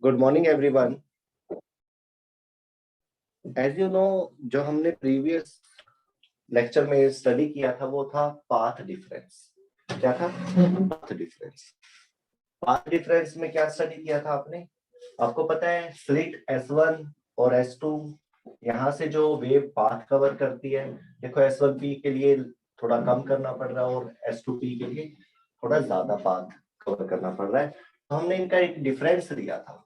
Good morning everyone. As you know, जो हमने previous lecture में स्टडी किया था वो था पाथ डिफरेंस। क्या था? Path difference. पाथ डिफरेंस में क्या स्टडी किया था आपने? आपको पता है स्लिट S1 और S2 यहाँ से जो वेव पाथ कवर करती है, देखो S1P के लिए थोड़ा कम करना पड़ रहा है और S2P के लिए थोड़ा ज्यादा पाथ कवर करना पड़ रहा है। तो हमने इनका एक डिफरेंस लिया था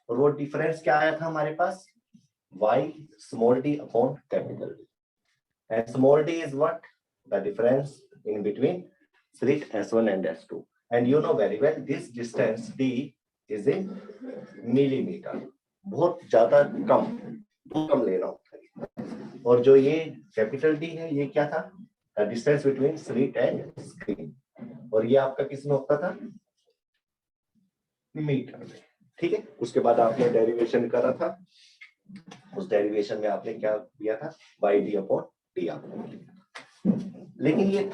और वो डिफरेंस क्या आया था हमारे पास? y small d upon capital D. And small d is what? The difference in between slit S1 and S2. And you know very well this distance d is in millimeter. बहुत ज्यादा कम लेना होता है। और जो ये कैपिटल डी है ये क्या था? The distance between slit and screen. और ये आपका किस में होता था? मीटर में। ठीक है, उसके बाद आपने डेरिवेशन करा था। उस डेरिवेशन में आपने क्या दिया था? बाई डी अपॉन डी आपने लिया। लेकिन ये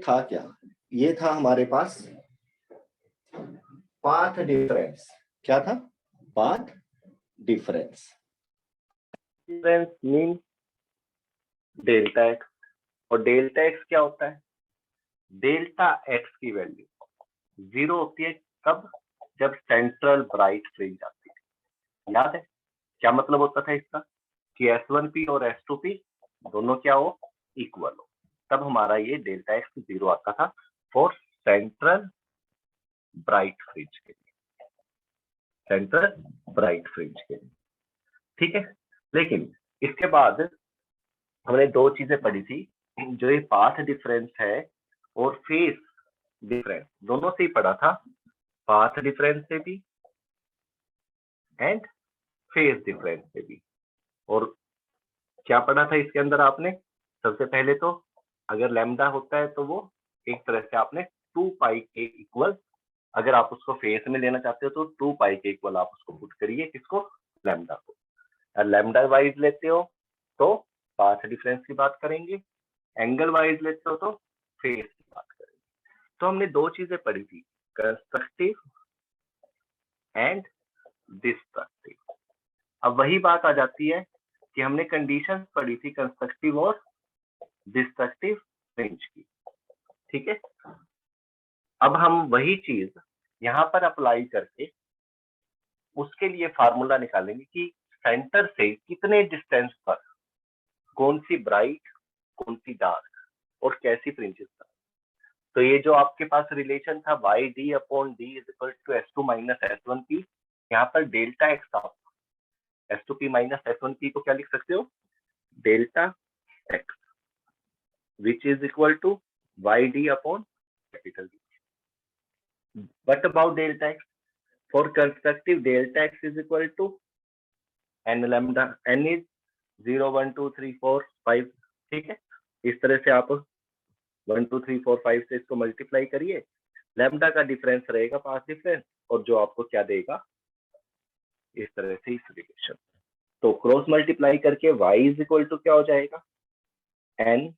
था क्या? ये था हमारे पास पाथ डिफरेंस। क्या था? Path difference. Difference mean delta x. और डेल्टा एक्स क्या होता है? डेल्टा एक्स की वैल्यू 0 होती है कब? जब सेंट्रल ब्राइट फ्रिंज आती है। याद है क्या मतलब होता था इसका? कि S1P और S2P दोनों क्या हो? इक्वल हो। तब हमारा ये डेल्टा एक्स 0 आता था फॉर सेंट्रल ब्राइट फ्रिंज के लिए। सेंट्रल ब्राइट फ्रिंज के लिए, ठीक है। लेकिन इसके बाद हमने दो चीजें पढ़ी थी, जो ये पाथ डिफरेंस है और फेस डिफरेंस, दोनों से ही पढ़ा था। पाथ डिफरेंस से भी एंड फेस डिफरेंस से भी। और क्या पढ़ा था इसके अंदर आपने? सबसे पहले तो अगर लैम्डा होता है तो वो एक तरह से आपने 2 पाई के इक्वल, अगर आप उसको फेस में लेना चाहते हो तो 2 पाई के इक्वल आप उसको पुट करिए। किसको? लैम्डा को। और लैम्डा वाइज लेते हो तो पाथ डिफरेंस की बात करेंगे, एंगल वाइज लेते हो तो फेस की बात करेंगे। तो हमने दो चीजें पढ़ी थी, कंस्ट्रक्टिव एंड डिस्ट्रक्टिव। अब वही बात आ जाती है कि हमने कंडीशन पढ़ी थी कंस्ट्रक्टिव और डिस्ट्रक्टिव फ्रिंज की, ठीक है। अब हम वही चीज यहाँ पर अप्लाई करके उसके लिए फार्मूला निकालेंगे कि सेंटर से कितने डिस्टेंस पर कौन सी ब्राइट, कौन सी डार्क और कैसी फ्रिंजेस था। तो ये जो आपके पास रिलेशन था y d upon D is equal to S2 minus S1P, यहाँ पर डेल्टा एक्स आप S2P माइनस S1P को क्या लिख सकते हो? Delta x which is equal to y d upon capital D. What about delta x? For constructive, delta x is equal to n lambda. N is 0, 1, 2, 3, 4, 5, ठीक है। इस तरह से आप 1, 2, 3, 4, 5 से इसको मल्टीप्लाई करिए। लैम्डा का डिफरेंस रहेगा पाथ डिफरेंस, और जो आपको क्या देगा? इस तरह से इस रिलेशन। तो क्रॉस मल्टीप्लाई करके y इज इक्वल टू क्या हो जाएगा? n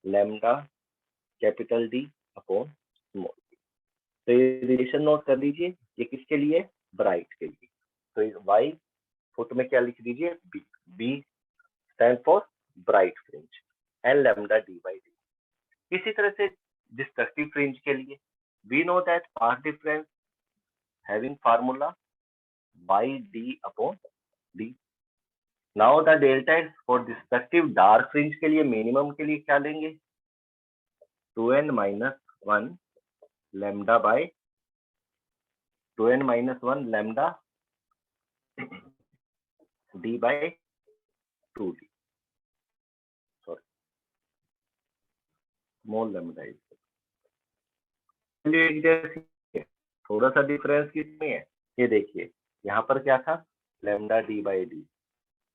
lambda capital D upon small. तो ये रिलेशन नोट कर लीजिए, ये किसके लिए? ब्राइट के लिए। तो y फोटो में क्या लिख दीजिए? b stand for bright fringe, n lambda d by d। इसी तरह से डिस्ट्रक्टिव फ्रिंज के लिए we know that path difference having formula by d upon d. Now the delta x for destructive dark fringe के लिए minimum के लिए क्या लेंगे? 2n minus 1 lambda by 2n minus 1 lambda d by 2d. Sorry, small lambda is थोड़ा सा difference कितनी है? ये देखिए, यहाँ पर क्या था? लैम्डा डी बाई डी,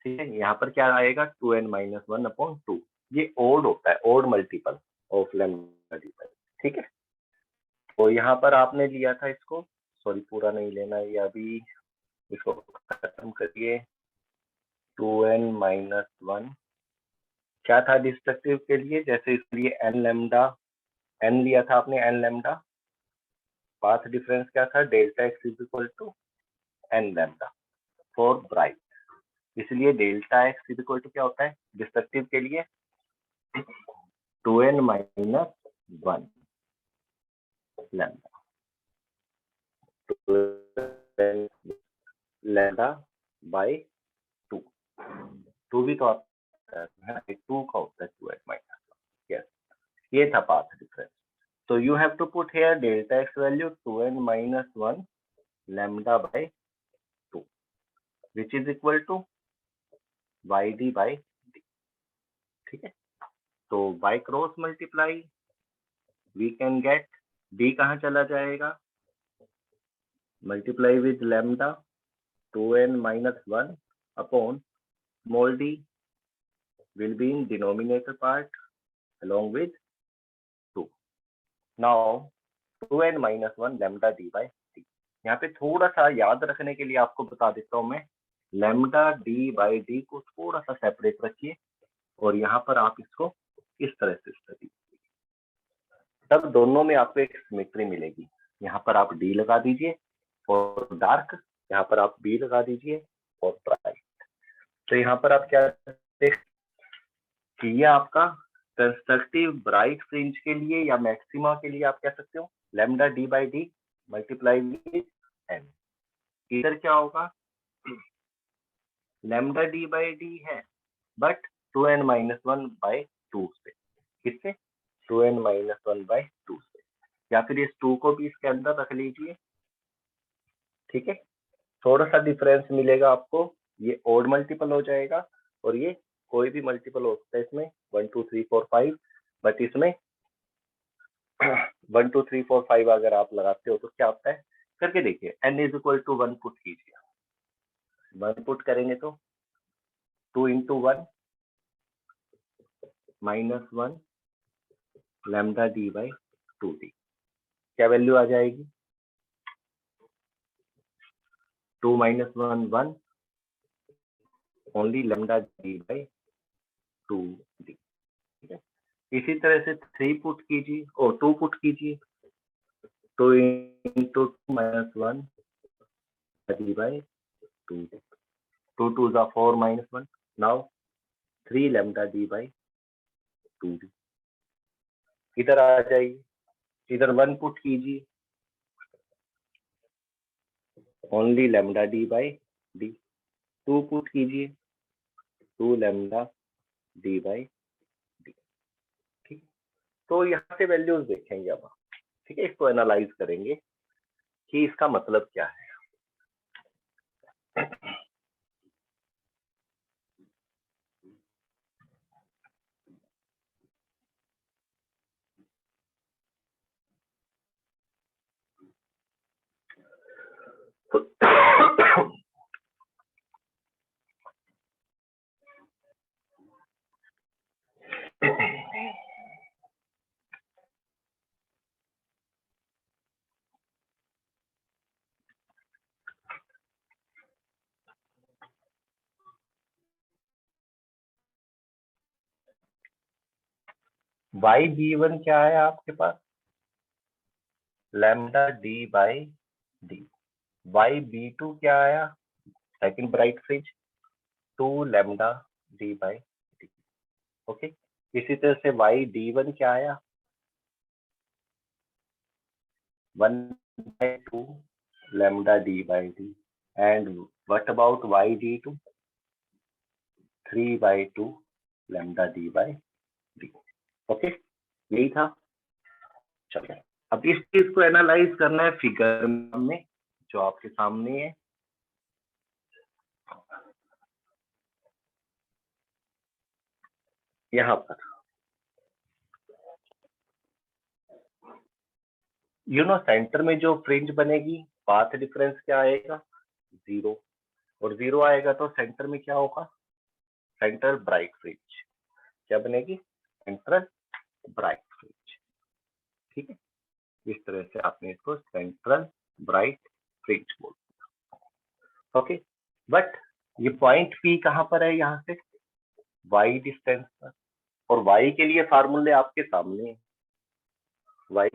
ठीक है। यहाँ पर क्या आएगा? 2n minus 1 upon 2। ये ओड होता है, odd multiple of lambda D by, ठीक है। तो यहाँ पर आपने लिया था इसको, सॉरी पूरा नहीं लेना ये अभी, इसको खत्म करिए। 2n minus 1 क्या था डिस्ट्रक्टिव के लिए? जैसे इसके लिए n लैम्डा, n लिया था आपने, n लैम्डा पाथ डिफरेंस क्या था, delta x is equal to N lambda for bright, इसलिए delta x is equal to क्या होता है डिस्ट्रक्टिव के लिए 2n minus 1 lambda, lambda by 2, 2 भी तो आता है 2 का होता है 2n माइनस 1, यस ये था path difference. So you have to put here delta x value 2n minus 1 lambda by 2, which is equal to yd by d, ठीक है। तो by cross multiply we can get d कहाँ चला जाएगा, multiply with lambda 2n minus 1 upon small d will be in denominator part along with 2. Now 2n minus 1 lambda d by d, यहाँ पे थोड़ा सा याद रखने के लिए आपको बता देता हूँ मैं, लैम्डा डी बाई डी को थोड़ा सा सेपरेट रखिए और यहाँ पर आप इसको इस तरह से स्टडी, तब दोनों में आपको एक सिमेट्री मिलेगी। यहाँ पर आप डी लगा दीजिए और डार्क, यहाँ पर आप बी लगा दीजिए और ब्राइट। तो यहाँ पर आप क्या देख कि ये आपका कंस्ट्रक्टिव ब्राइट फ्रिंज के लिए या मैक्सिमा के लिए आप कह सकते हो lambda D by d multiply with n. इधर क्या होगा, लैम्डा डी बाई डी है बट 2n माइनस 1 बाई 2 से, किससे 2n माइनस 1 बाई 2 से, या फिर इस 2 को भी इसके अंदर रख लीजिए, ठीक है। थोड़ा सा डिफरेंस मिलेगा आपको, ये ओड मल्टीपल हो जाएगा और ये कोई भी मल्टीपल हो सकता है इसमें 1 2 3 4 5, बट इसमें 1 2 3 4 5 अगर आप लगाते हो तो क्या होता है करके देखिए। n is equal to 1 put कीजिए, 1 पुट करेंगे तो 2 into 1 minus 1 lambda D by 2d, क्या वैल्यू आ जाएगी 2 minus 1 1 only lambda D by 2d, ठीक है। इसी तरह से 3 पुट कीजिए और 2 पुट कीजिए, 2 into 2 minus 1 D by 2d, 2 2 जा 4 minus 1, now 3 lambda D by 2d, इधर आ जाइए, इधर 1 पुट कीजिए only lambda D by D, 2 put कीजिए 2 लैम्डा डी बाई डी, ठीक। तो यहाँ से वैल्यूज देखेंगे अब, ठीक है, इसको एनालाइज करेंगे कि इसका मतलब क्या है। वाई बी वन क्या है आपके पास, lambda D by D, Y B two क्या आया second bright fringe 2 lambda D by D, okay. इसी तरह से वाई डी वन क्या आया 1 by 2 lambda d by d, and what about y d2 3 by 2 lambda d by d, okay यही था। चलिए अब इस चीज को एनालाइज करना है फिगर में जो आपके सामने है, यहाँ पर यू नो सेंटर में जो फ्रिंज बनेगी पाथ डिफरेंस क्या आएगा 0, और 0 आएगा तो सेंटर में क्या होगा सेंटर ब्राइट फ्रिंज, क्या बनेगी सेंट्रल ब्राइट फ्रिंज, ठीक है। इस तरह से आपने इसको सेंट्रल ब्राइट फ्रिंज बोल, ओके। बट ये पॉइंट पी कहाँ पर है, यहाँ से y डिस्टेंस पर, और y के लिए फार्मूले आपके सामने है, y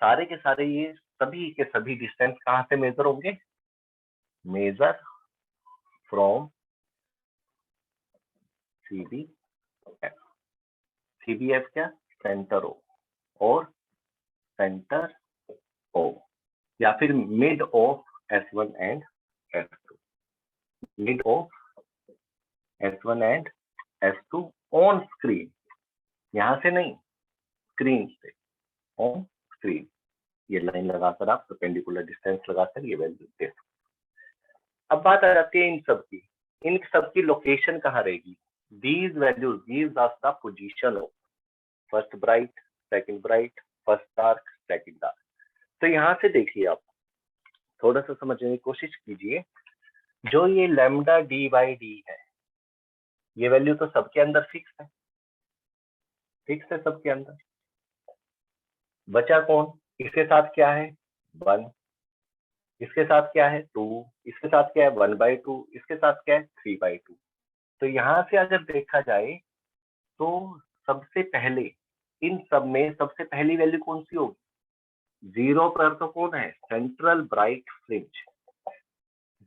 सारे के सारे ये सभी के सभी डिस्टेंस कहाँ से मेजर होंगे? Measure from CBF। CBF क्या? सेंटर O और सेंटर O, या फिर mid of S1 and S2, mid of S1 and S2 on screen, यहां से नहीं, स्क्रीन से, ऑन स्क्रीन। ये लाइन लगाकर आप परपेंडिकुलर डिस्टेंस लगाकर ये वैल्यू दे सकते। अब बात आ जाती है इन सब की लोकेशन कहाँ रहेगी? These values, these are the position of first bright, second bright, first dark, second dark। तो यहाँ से देखिए, आप थोड़ा सा समझने की कोशिश कीजिए। जो ये लैम्डा d/d है, ये वैल्यू तो सबके अंदर फिक्स है सबके अंदर। बचा कौन? इसके साथ क्या है? 1, इसके साथ क्या है? 2, इसके साथ क्या है? 1/2, इसके साथ क्या है? 3/2। तो यहाँ से अगर देखा जाए तो सबसे पहले इन सब में सबसे पहली वैल्यू कौन सी होगी? 0 पर तो कौन है? Central bright fringe.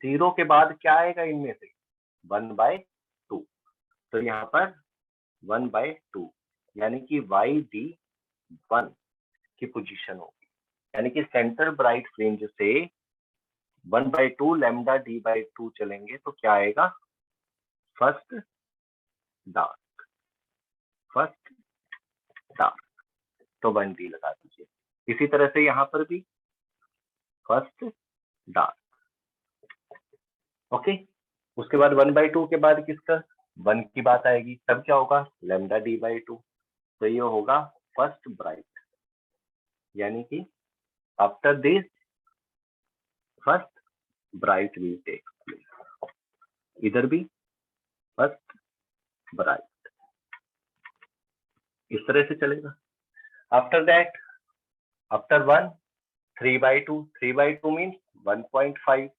0 के बाद क्या आएगा इनमें से? 1/2। तो यहाँ पर 1/2 यानी कि YD1 की पोजीशन होगी, यानी कि सेंट्रल ब्राइट फ्रिंज से 1/2 लैम्डा d/2 चलेंगे तो क्या आएगा? फर्स्ट डार्क, तो 1D लगा दीजिए। इसी तरह से यहाँ पर भी फर्स्ट डार्क, ओके। उसके बाद 1/2 के बाद किसका? 1 की बात आएगी, तब क्या होगा? Lambda d/2। तो ये होगा फर्स्ट ब्राइट, यानी कि after this first bright will take place. इधर भी फर्स्ट ब्राइट, इस तरह से चलेगा। आफ्टर दैट, आफ्टर 1 3/2, 3/2 मीन्स 1.5,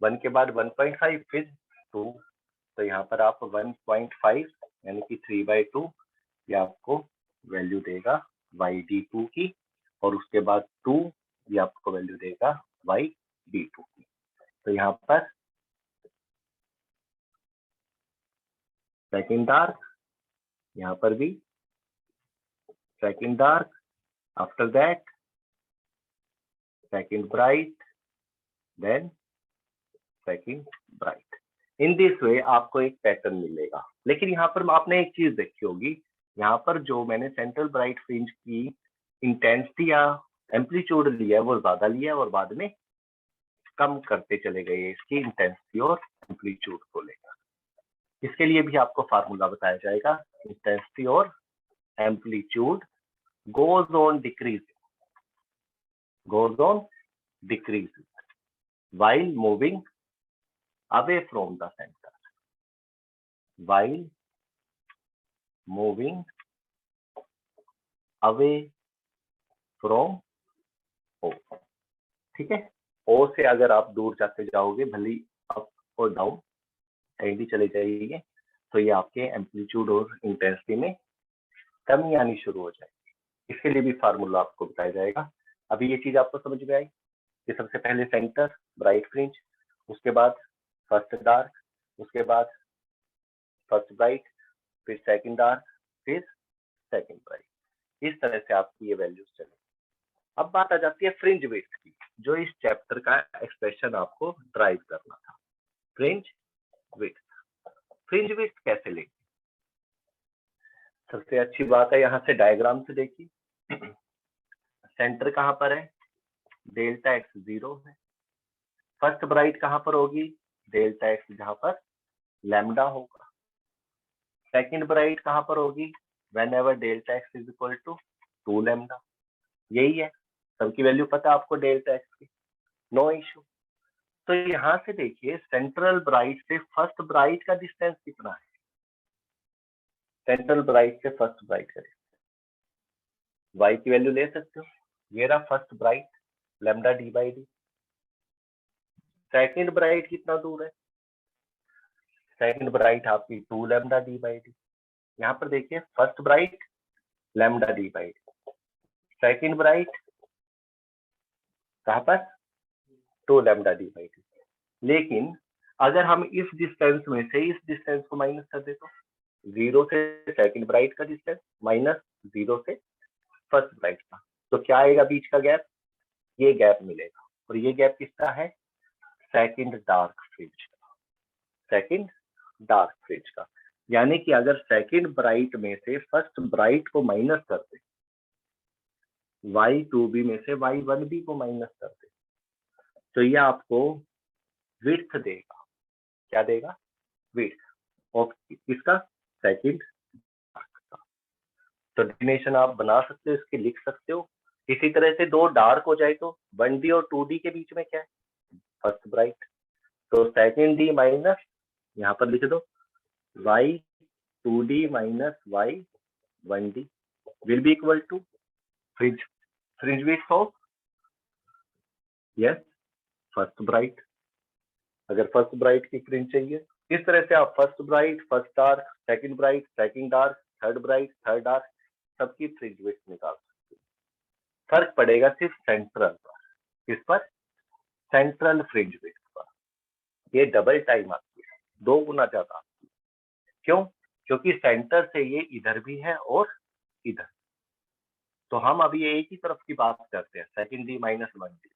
1 के बाद 1.5 फिर 2। तो यहाँ पर आप 1.5 यानी कि 3/2, ये आपको वैल्यू देगा YD2 की, और उसके बाद 2 ये आपको वैल्यू देगा YD2 की। तो यहाँ पर सेकंड डार्क, यहाँ पर भी second dark, after that second bright, then second bright. In this way आपको एक पैटर्न मिलेगा। लेकिन यहाँ पर आपने एक चीज देखी होगी, यहाँ पर जो मैंने सेंट्रल ब्राइट फ्रिंज की इंटेंसिटी या एम्पलीट्यूड लिया है वो ज्यादा लिया है, और बाद में कम करते चले गए इसकी इंटेंसिटी और एम्पलीट्यूड को लेकर। इसके लिए भी आपको फार्मूला बताया जाएगा। इंटेंसिटी और amplitude goes on decreasing while moving away from the center, while moving away from O। ठीक है, O से अगर आप दूर जाते जाओगे, भले अप और डाउन कहीं भी चले जाइए, तो ये आपके एम्पलीट्यूड और इंटेंसिटी में कमी आनी शुरू हो जाएगी। इसके लिए भी फार्मूला आपको बताया जाएगा। अभी ये चीज आपको समझ में आई कि सबसे पहले सेंटर ब्राइट फ्रिंज, उसके बाद फर्स्ट डार्क, उसके बाद फर्स्ट ब्राइट, फिर सेकंड डार्क, फिर सेकंड ब्राइट। इस तरह से आपकी ये वैल्यूज चले। अब बात आ जाती है फ्रिंज विड्थ की, जो इस चैप्टर का एक्सप्रेशन आपको ड्राइव करना था। फ्रिंज विड्थ, फ्रिंज विड्थ कैसे लेंगे? सबसे अच्छी बात है, यहाँ से डायग्राम से देखिए, सेंटर कहाँ पर है? डेल्टा एक्स 0 है। फर्स्ट ब्राइट कहाँ पर होगी? डेल्टा एक्स जहां पर लैम्डा होगा। सेकंड ब्राइट कहाँ पर होगी? Whenever delta x is equal to 2 lambda. यही है, सबकी वैल्यू पता है आपको डेल्टा एक्स की, नो इशू। तो यहाँ से देखिए, सेंट्रल ब्राइट से फर्स्ट ब्राइट का डिस्टेंस कितना है? सेंट्रल ब्राइट से फर्स्ट ब्राइट का डिस्टेंस y की वैल्यू ले सकते हो, ये रहा first bright lambda d/d। Second bright कितना दूर है? सेकंड ब्राइट आपकी 2 लैम्डा d/d। यहाँ पर देखिए, first bright lambda d/d, second bright कहाँ पर 2 लैम्डा डी बाई टी। लेकिन अगर हम इस डिस्टेंस में से इस डिस्टेंस को माइनस कर दे तो 0 से सेकंड ब्राइट का डिस्टेंस माइनस 0 से फर्स्ट ब्राइट का, तो क्या आएगा बीच का गैप? ये गैप मिलेगा। और ये गैप किसका है? सेकंड डार्क फ्रिंज का, सेकंड डार्क फ्रिंज का। यानी कि अगर सेकंड ब्राइट में से फर्स्ट ब्राइट को माइनस कर दे, Y2b में से Y1b को माइनस कर दे, तो ये आपको विड्थ देगा। क्या देगा? विड्थ ऑफ इसका सेकंड डार्क का। तो डेफिनेशन आप बना सकते हो, इसके लिख सकते हो। इसी तरह से दो डार्क हो जाए तो 1D और 2D के बीच में क्या है? First bright. तो सेकंड डी माइनस, यहाँ पर लिख दो Y2D minus Y1D will be equal to fringe width of yes first bright. अगर फर्स्ट ब्राइट की फ्रिंज चाहिए, इस तरह से आप first bright, first dark, second bright, second dark, third bright, third dark, सबकी फ्रिंज विड्थ निकाल सकते हैं। फर्क पड़ेगा सिर्फ सेंट्रल पर। किस पर? सेंट्रल फ्रिंज विड्थ पर। ये डबल टाइम आती है, 2 गुना ज्यादा आती है। क्यों? क्योंकि सेंटर से ये इधर भी है और इधर। तो हम अभी एक ही तरफ की बात करते हैं, सेकंड डी माइनस 1D।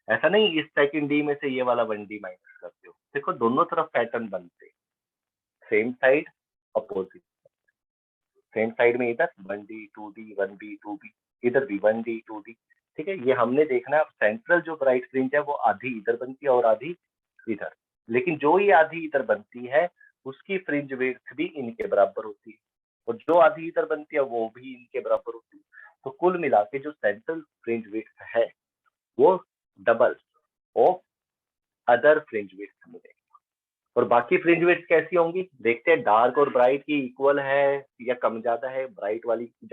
ऐसा नहीं इस सेकंड डी में से ये वाला 1D माइनस करते हो। देखो दोनों तरफ पैटर्न बनते, same side opposite, same side में इधर 1D 2D 1B 2B, इधर भी 1D 2D। ठीक है, ये हमने देखना है। अब सेंट्रल जो ब्राइट फ्रिंज है वो आधी इधर बनती है और आधी इधर। लेकिन जो ये आधी इधर बनती है उसकी फ्रिंज विड्थ भी इनके बराबर होती है, और जो आधी इधर बनती है वो भी इनके बराबर होती है। तो कुल मिला के जो सेंट्रल फ्रिंज विड्थ है वो double of other fringe width मिलेगी। और बाकी फ्रिंज विड्थ कैसी होंगी देखते हैं। डार्क और ब्राइट की इक्वल है या कम ज्यादा है? ब्राइट वाली